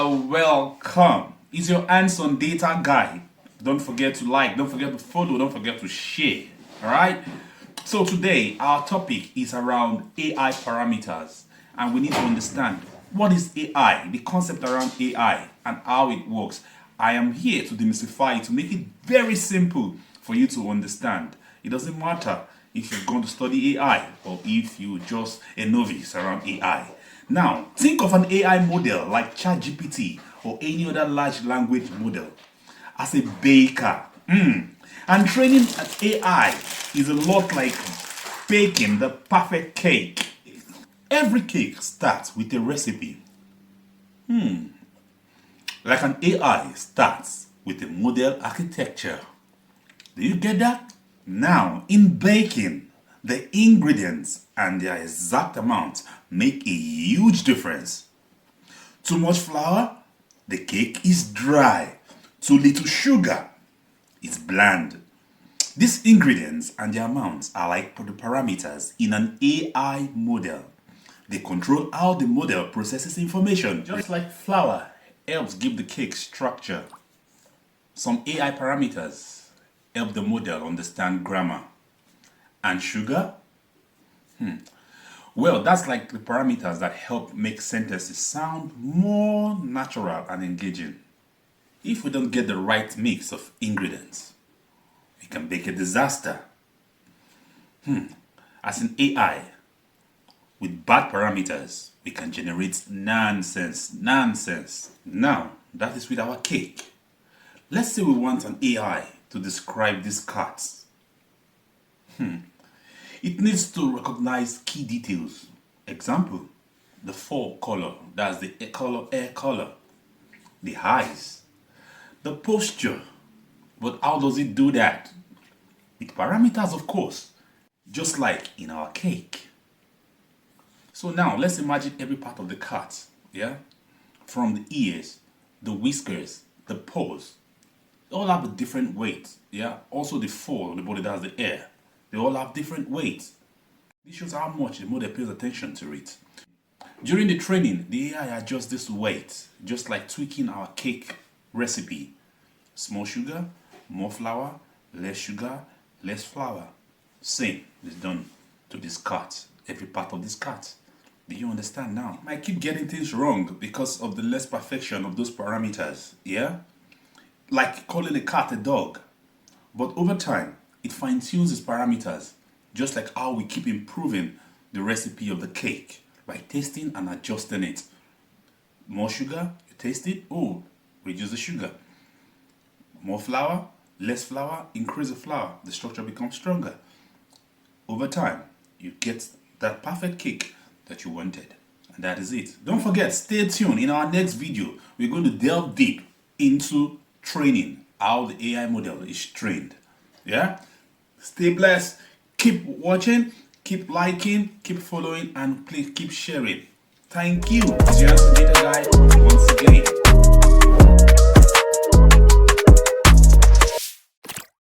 Welcome. It's your hands-on data guy. Don't forget to like, don't forget to follow, don't forget to share. Alright? So today our topic is around AI parameters, and we need to understand what is AI, the concept around AI and how it works. I am here to demystify it, to make it very simple for you to understand. It doesn't matter if you're going to study AI or if you're just a novice around AI. Now, think of an AI model like ChatGPT or any other large language model as a baker. And training an AI is a lot like baking the perfect cake. Every cake starts with a recipe. Like an AI starts with a model architecture. Do you get that? Now, in baking, the ingredients and their exact amount make a huge difference. Too much flour, the cake is dry. Too little sugar, it's bland. These ingredients and their amounts are like the parameters in an AI model. They control how the model processes information. Just like flour helps give the cake structure, some AI parameters help the model understand grammar. And sugar? Well, that's like the parameters that help make sentences sound more natural and engaging. If we don't get the right mix of ingredients, we can make a disaster. As an AI, with bad parameters, we can generate nonsense. Now, that is with our cake. Let's say we want an AI to describe these cards. It needs to recognize key details. Example, the fur color, that's the hair color, the eyes, the posture. But how does it do that? With parameters, of course, just like in our cake. So now let's imagine every part of the cat, from the ears, the whiskers, the paws. They all have a different weight, Also the fur on the body, that's the hair. They all have different weights. This shows how much the model pays attention to it. During the training, the AI adjusts this weight, just like tweaking our cake recipe. Small sugar, more flour, less sugar, less flour. Same is done to this cat, every part of this cat. Do you understand now? I keep getting things wrong because of the less perfection of those parameters, Like calling a cat a dog. But over time, it fine-tunes its parameters, just like how we keep improving the recipe of the cake by tasting and adjusting it. More sugar, you taste it, reduce the sugar. More flour, less flour, increase the flour, the structure becomes stronger. Over time, you get that perfect cake that you wanted. And that is it. Don't forget, stay tuned. In our next video, we're going to delve deep into training, how the AI model is trained. Stay blessed. Keep watching, keep liking, keep following, and please keep sharing. Thank you. It's your answer data guy once again.